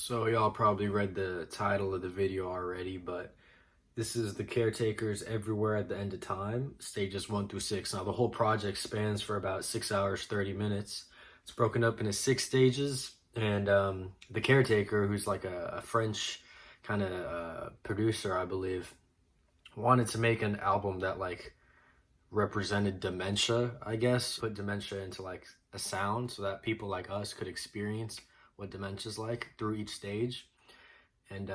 So y'all probably read the title of the video already, but this is the Caretakers Everywhere at the End of Time, stages 1 through 6. Now the whole project spans for about 6 hours, 30 minutes. It's broken up into 6 stages, and the Caretaker, who's like a French kind of producer, I believe, wanted to make an album that like represented dementia, I guess, put dementia into like a sound so that people like us could experience what dementia's like through each stage. And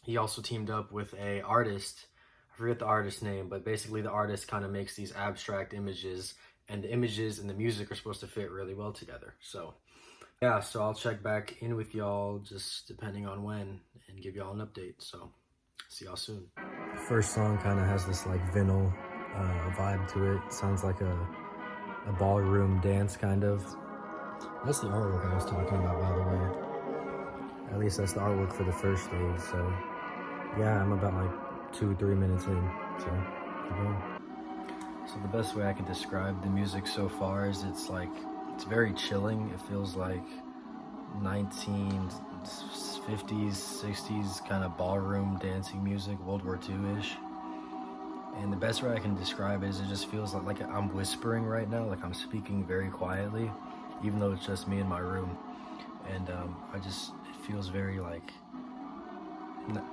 he also teamed up with a artist. I forget the artist's name, but basically the artist kind of makes these abstract images, and the images and the music are supposed to fit really well together. So yeah, so I'll check back in with y'all just depending on when and give y'all an update. So see y'all soon. The first song kind of has this like vinyl vibe to it. Sounds like a ballroom dance kind of. That's the artwork I was talking about, by the way. At least that's the artwork for the first stage. So yeah, I'm about like 2-3 minutes in. So keep going. So the best way I can describe the music so far is it's very chilling. It feels like 1950s, 60s kind of ballroom dancing music, World War II-ish. And the best way I can describe it is it just feels like I'm whispering right now, like I'm speaking very quietly, even though it's just me in my room. And it feels very like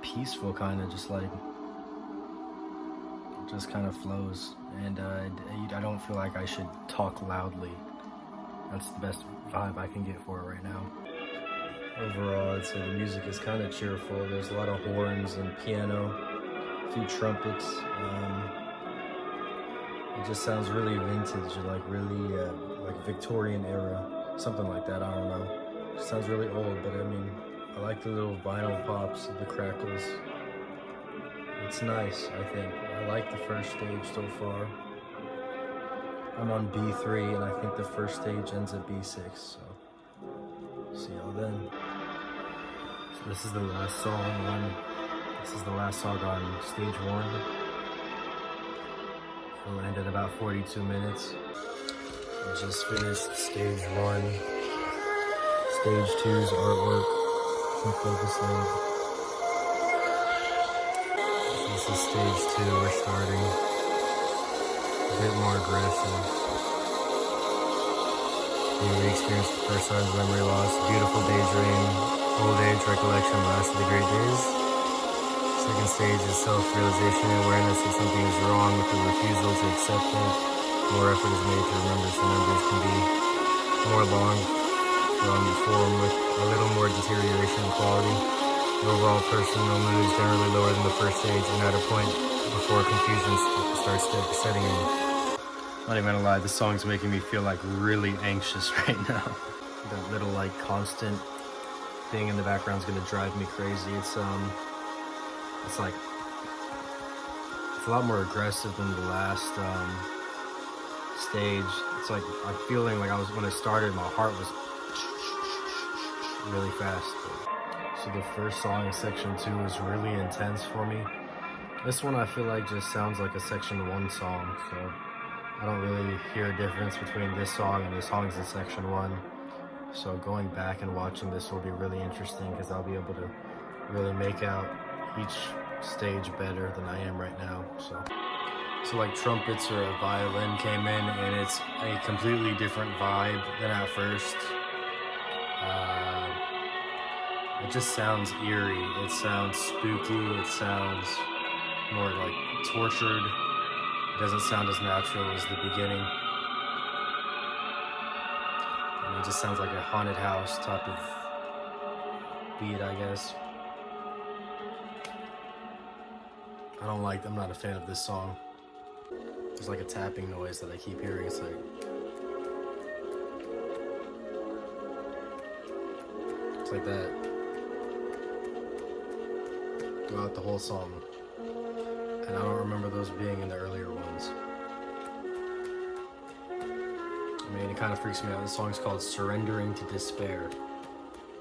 peaceful, kind of just kind of flows. And I don't feel like I should talk loudly. That's the best vibe I can get for it right now. Overall, I'd say the music is kind of cheerful. There's a lot of horns and piano, a few trumpets. It just sounds really vintage, like really like Victorian era, something like that. I don't know. It sounds really old, but I mean, I like the little vinyl pops, the crackles. It's nice, I think. I like the first stage so far. I'm on B3, and I think the first stage ends at B6, so see y'all then. So this is the last song on stage 1. It'll end at about 42 minutes. I just finished stage 1. Stage 2's artwork. Some focus mode. This is stage 2, we're starting. A bit more aggressive. We re-experienced the first time's memory loss, beautiful daydream, old age recollection, last of the great days. Second stage is self-realization and awareness that something is wrong with the refusal to accept it. More effort is made to remember, so memories can be more long from the form with a little more deterioration in quality. The overall personal mood is generally lower than the first stage, and at a point before confusion starts setting in. Not even gonna lie, this song's making me feel like really anxious right now. That little like constant thing in the background is gonna drive me crazy. It's like it's a lot more aggressive than the last stage. It's like I'm feeling like when I started, my heart was really fast. So the first song in section 2 is really intense for me. This one I feel like just sounds like a section 1 song, so I don't really hear a difference between this song and the songs in section 1. So going back and watching this will be really interesting because I'll be able to really make out each stage better than I am right now. So like trumpets or a violin came in, and it's a completely different vibe than at first. It just sounds eerie, it sounds spooky, it sounds more like tortured. It doesn't sound as natural as the beginning. And it just sounds like a haunted house type of beat, I guess. I'm not a fan of this song. There's like a tapping noise that I keep hearing. It's like that throughout the whole song. And I don't remember those being in the earlier ones. I mean, it kind of freaks me out. This song's called Surrendering to Despair.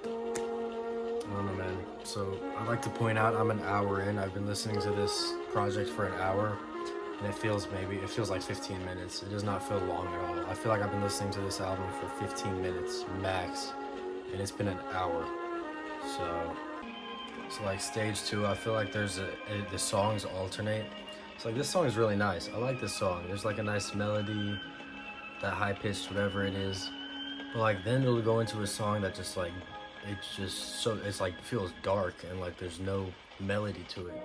I don't know, man. So I'd like to point out I'm an hour in. I've been listening to this project for an hour, and it feels like 15 minutes. It does not feel long at all. I feel like I've been listening to this album for 15 minutes max, and it's been an hour. So like stage 2, I feel like the songs alternate. So like this song is really nice. I like this song. There's like a nice melody, that high pitched whatever it is. But like then it'll go into a song that just like it's like feels dark and like there's no melody to it.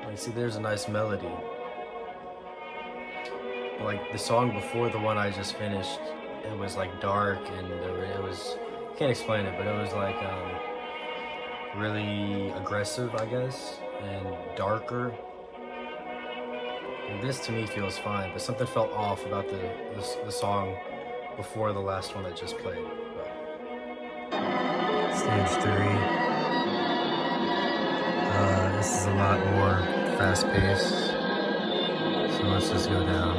Like see, there's a nice melody. But like the song before the one I just finished, it was like dark and it was, can't explain it, but it was like really aggressive, I guess, and darker. And this to me feels fine, but something felt off about the song before the last one that just played. But stage 3. This is a lot more fast-paced. So let's just go down.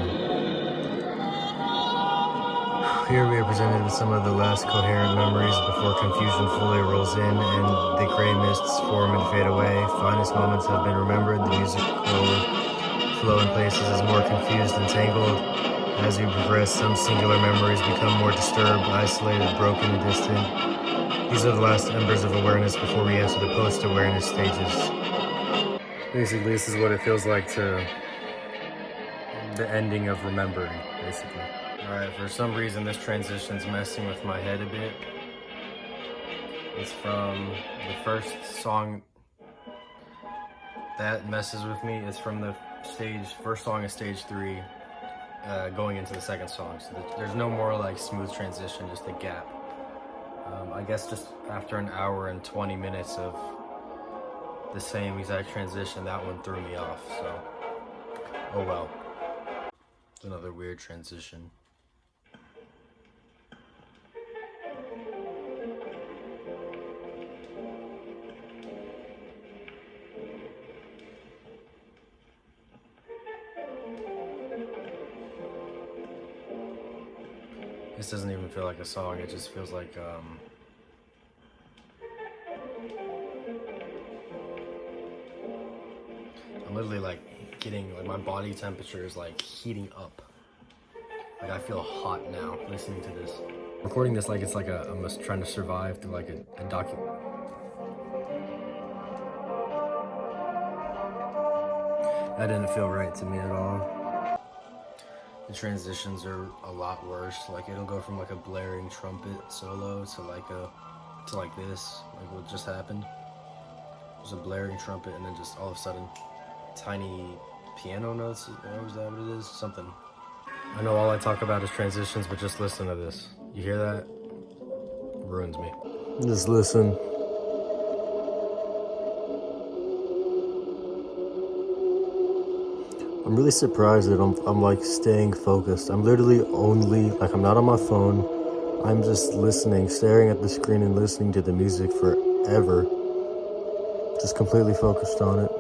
Here we are presented with some of the last coherent memories before confusion fully rolls in and the gray mists form and fade away. Finest moments have been remembered. The music will flow in places is more confused and tangled. As we progress, some singular memories become more disturbed, isolated, broken, and distant. These are the last embers of awareness before we enter the post-awareness stages. Basically, this is what it feels like to the ending of remembering, basically. Alright, for some reason this transition's messing with my head a bit. It's from the first song that messes with me. It's from the first song of stage 3, going into the second song. So there's no more like smooth transition, just a gap. I guess just after an hour and 20 minutes of the same exact transition, that one threw me off, so oh well. It's another weird transition. This doesn't even feel like a song, it just feels like I'm literally like getting, like my body temperature is like heating up. Like I feel hot now listening to this. Recording this like it's like I'm just trying to survive through like a document. That didn't feel right to me at all. The transitions are a lot worse. Like it'll go from like a blaring trumpet solo to like this, like what just happened. There's a blaring trumpet and then just all of a sudden tiny piano notes, or is that what it is? Something. I know all I talk about is transitions, but just listen to this. You hear that? It ruins me. Just listen. I'm really surprised that I'm like staying focused. I'm literally only, like I'm not on my phone. I'm just listening, staring at the screen and listening to the music forever. Just completely focused on it.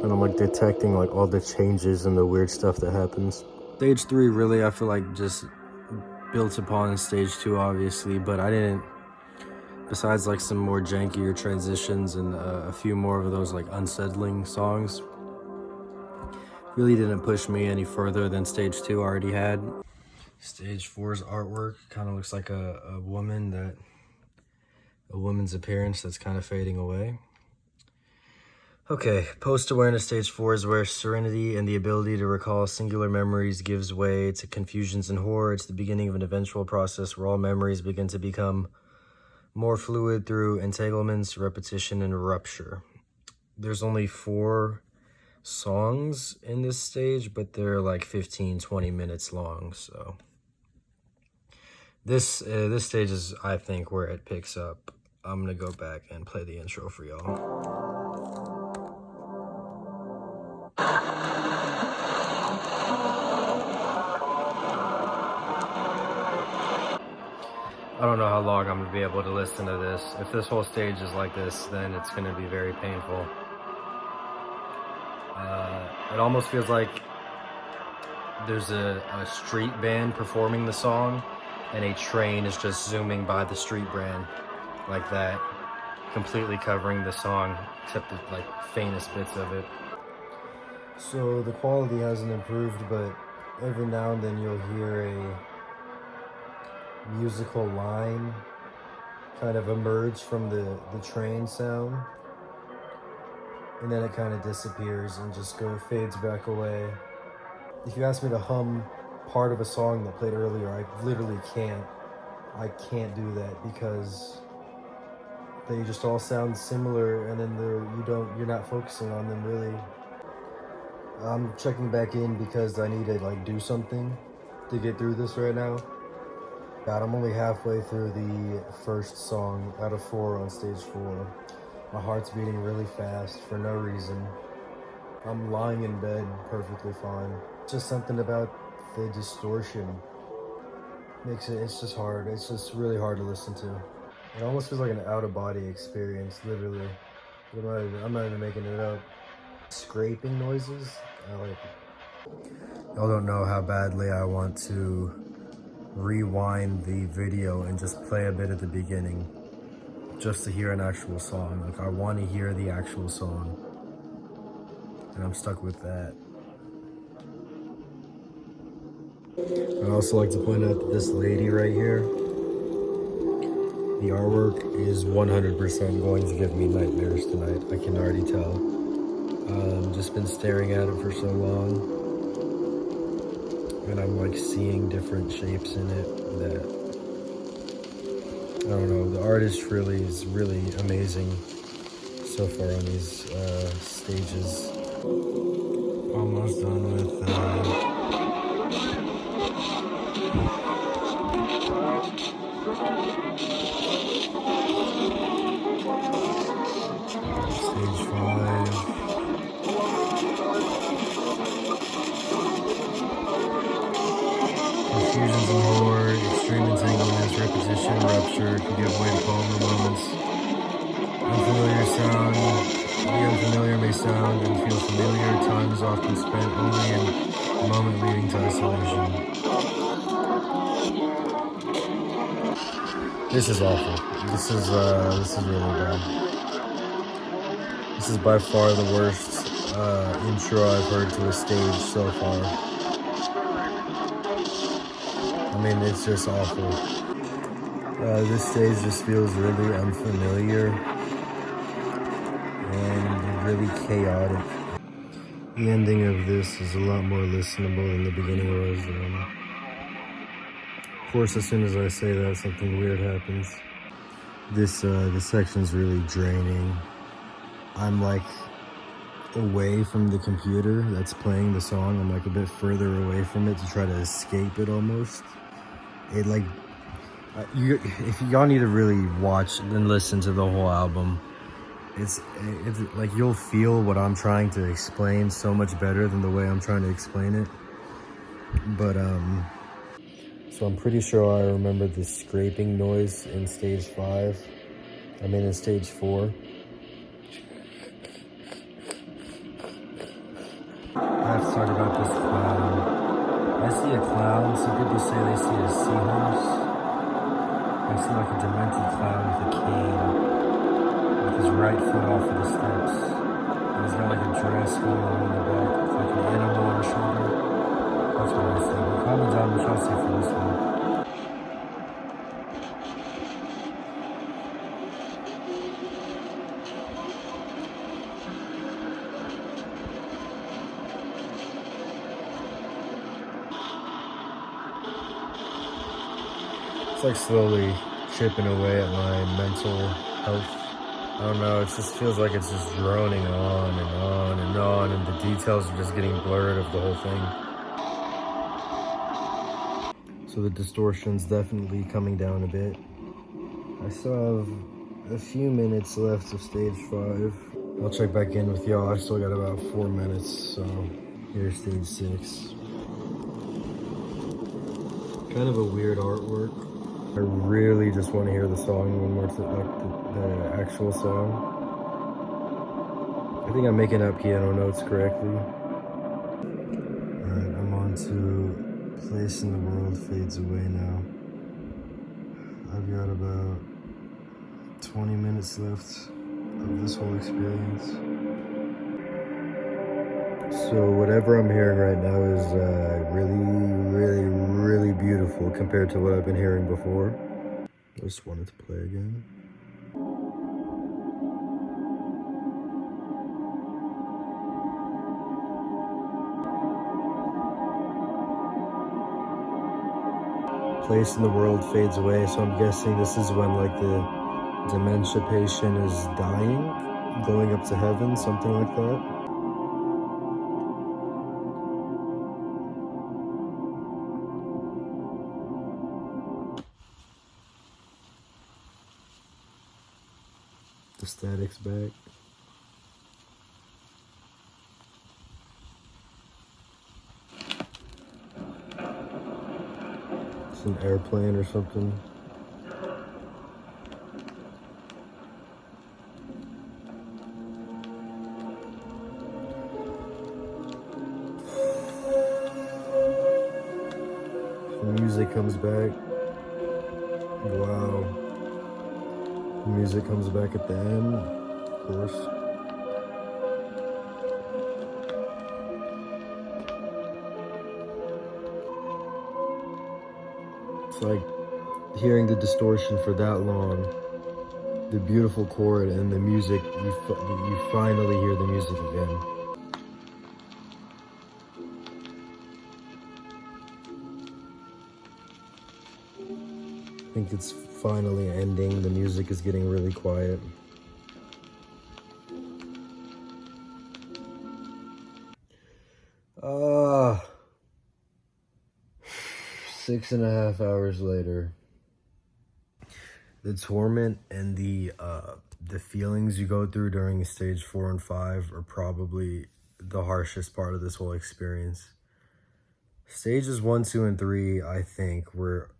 And I'm like detecting like all the changes and the weird stuff that happens. Stage 3 really, I feel like just built upon stage 2 obviously, but I didn't, besides like some more jankier transitions and a few more of those like unsettling songs, really didn't push me any further than stage 2 already had. Stage 4's artwork kind of looks like a woman's appearance that's kind of fading away. Okay, post-awareness stage 4 is where serenity and the ability to recall singular memories gives way to confusions and horror. It's the beginning of an eventual process where all memories begin to become more fluid through entanglements, repetition, and rupture. There's only 4 songs in this stage, but they're like 15-20 minutes long, so this stage is, I think, where it picks up. I'm gonna go back and play the intro for y'all. I don't know how long I'm gonna be able to listen to this. If this whole stage is like this, then it's gonna be very painful. It almost feels like there's a street band performing the song and a train is just zooming by the street band like that, completely covering the song except the like faintest bits of it. So the quality hasn't improved, but every now and then you'll hear a musical line kind of emerge from the train sound, and then it kind of disappears and just fades back away. If you ask me to hum part of a song that played earlier, I literally can't. I can't do that because they just all sound similar, and then you're not focusing on them really. I'm checking back in because I need to like do something to get through this right now. God, I'm only halfway through the first song out of 4 on stage 4. My heart's beating really fast for no reason. I'm lying in bed perfectly fine. Just something about the distortion it's just hard. It's just really hard to listen to. It almost feels like an out-of-body experience, literally. I'm not even making it up. Scraping noises, I like it. Y'all don't know how badly I want to rewind the video and just play a bit at the beginning just to hear an actual song. Like, I want to hear the actual song, and I'm stuck with that. I'd also like to point out that this lady right here, the artwork is 100% going to give me nightmares tonight. I can already tell. Just been staring at it for so long, and I'm like seeing different shapes in it that, I don't know, the artist is really amazing so far on these stages. Almost done with stage 5. Confusions and horror, extreme entanglements, repetition, rupture, can give way to calmer moments. Unfamiliar sound, the unfamiliar may sound and feel familiar. Time is often spent only in the moment leading to isolation. This is awful. This is really bad. This is by far the worst intro I've heard to a stage so far. I mean, it's just awful. This stage just feels really unfamiliar and really chaotic. The ending of this is a lot more listenable than the beginning was. Of course, as soon as I say that, something weird happens. This section is really draining. I'm like away from the computer that's playing the song. I'm like a bit further away from it to try to escape it almost. It like, if y'all need to really watch and listen to the whole album, it's like you'll feel what I'm trying to explain so much better than the way I'm trying to explain it. But so I'm pretty sure I remember the scraping noise in stage 5. I mean in stage 4. I have to talk about this clown. I see a clown. Some people say they see a seahorse. I see like a demented clown with a cane, with his right foot off of the steps. And he's got like a dress going on in the back, with like an animal on his shoulder. That's what I see. But comment down what y'all see for this one. It's like slowly chipping away at my mental health. I don't know, it just feels like it's just droning on and on and on, and the details are just getting blurred of the whole thing. So the distortion's definitely coming down a bit. I still have a few minutes left of stage 5. I'll check back in with y'all. I still got about 4 minutes, so here's stage 6. Kind of a weird artwork. I really just want to hear the song one more time, like the actual song. I think I'm making up piano notes correctly. Alright, I'm on to Place in the World Fades Away now. I've got about 20 minutes left of this whole experience. So whatever I'm hearing right now is really beautiful compared to what I've been hearing before. I just wanted to play again. Place in the world fades away, so I'm guessing this is when like the dementia patient is dying, going up to heaven, something like that. The static's back. It's an airplane or something. The music comes back. Wow. The music comes back at the end, of course. It's like hearing the distortion for that long, the beautiful chord and the music, you finally hear the music again. I think it's finally ending, the music is getting really quiet. Ah, 6.5 hours later. The torment and the feelings you go through during stage 4 and 5 are probably the harshest part of this whole experience. Stages 1, 2, and 3, I think, were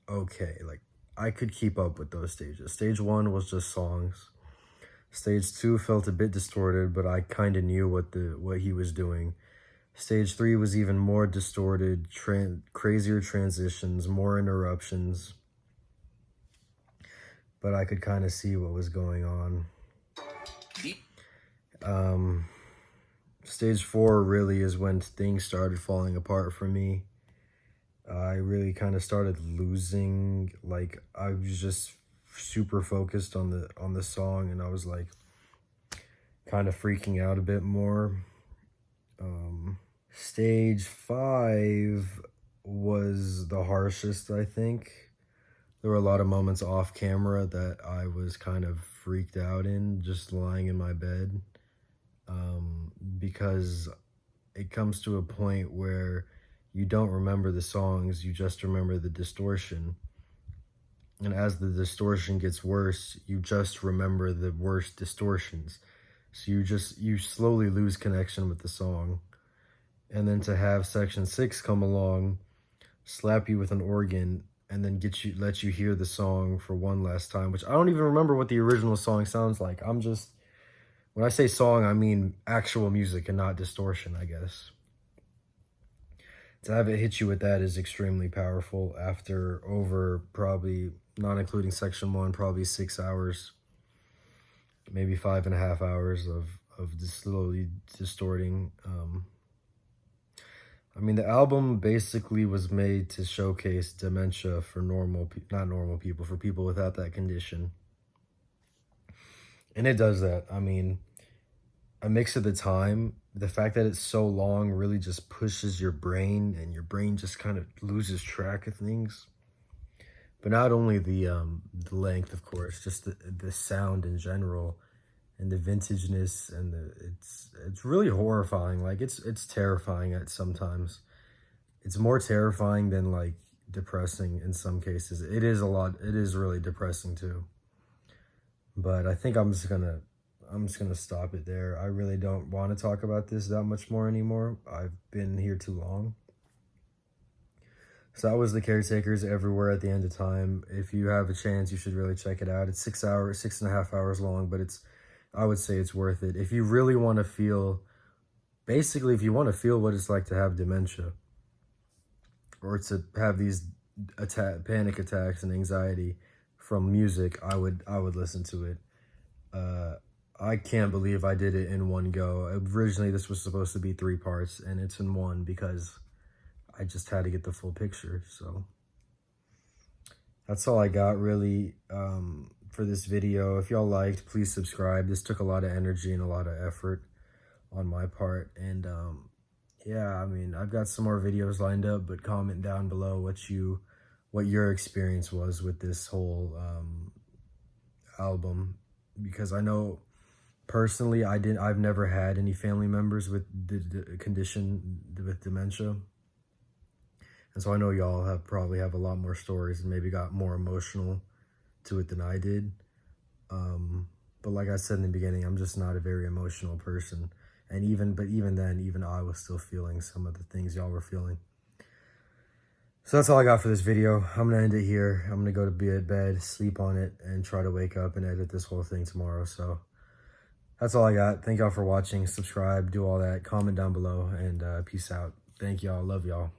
okay. Like, I could keep up with those stages. Stage 1 was just songs. Stage 2 felt a bit distorted, but I kind of knew what he was doing. Stage 3 was even more distorted, crazier transitions, more interruptions. But I could kind of see what was going on. Stage 4 really is when things started falling apart for me. I really kind of started losing, like, I was just super focused on the song, and I was like kind of freaking out a bit more. Stage 5 was the harshest, I think. There were a lot of moments off camera that I was kind of freaked out in, just lying in my bed, because it comes to a point where you don't remember the songs, you just remember the distortion. And as the distortion gets worse, you just remember the worst distortions. So you slowly lose connection with the song. And then to have section 6 come along, slap you with an organ, and then let you hear the song for one last time, which I don't even remember what the original song sounds like. When I say song, I mean actual music and not distortion, I guess. To have it hit you with that is extremely powerful after over probably, not including section 1, probably 6 hours, maybe 5.5 hours of just slowly distorting. I mean, the album basically was made to showcase dementia for not normal people, for people without that condition. And it does that. I mean, a mix of the time, the fact that it's so long really just pushes your brain, and your brain just kind of loses track of things. But not only the length, of course, just the sound in general, and the vintageness, and it's really horrifying. Like, it's terrifying at sometimes. It's more terrifying than like depressing in some cases. It is really depressing too. But I think I'm just gonna stop it there. I really don't want to talk about this that much more anymore. I've been here too long. So that was The Caretakers, Everywhere at the End of Time. If you have a chance, you should really check it out. It's 6.5 hours long, but I would say it's worth it. If you really want to feel, basically, if you want to feel what it's like to have dementia, or to have these panic attacks and anxiety from music, I would listen to it. I can't believe I did it in one go. Originally, this was supposed to be 3 parts, and it's in one because I just had to get the full picture. So that's all I got really for this video. If y'all liked, please subscribe. This took a lot of energy and a lot of effort on my part. And yeah, I mean, I've got some more videos lined up, but comment down below what your experience was with this whole album, because I know personally I've never had any family members with the condition with dementia. And so I know y'all probably have a lot more stories and maybe got more emotional to it than I did. But like I said in the beginning, I'm just not a very emotional person. And even then, even I was still feeling some of the things y'all were feeling. So that's all I got for this video. I'm going to end it here. I'm going to go to bed, sleep on it, and try to wake up and edit this whole thing tomorrow. So that's all I got. Thank y'all for watching. Subscribe, do all that. Comment down below, and peace out. Thank y'all. Love y'all.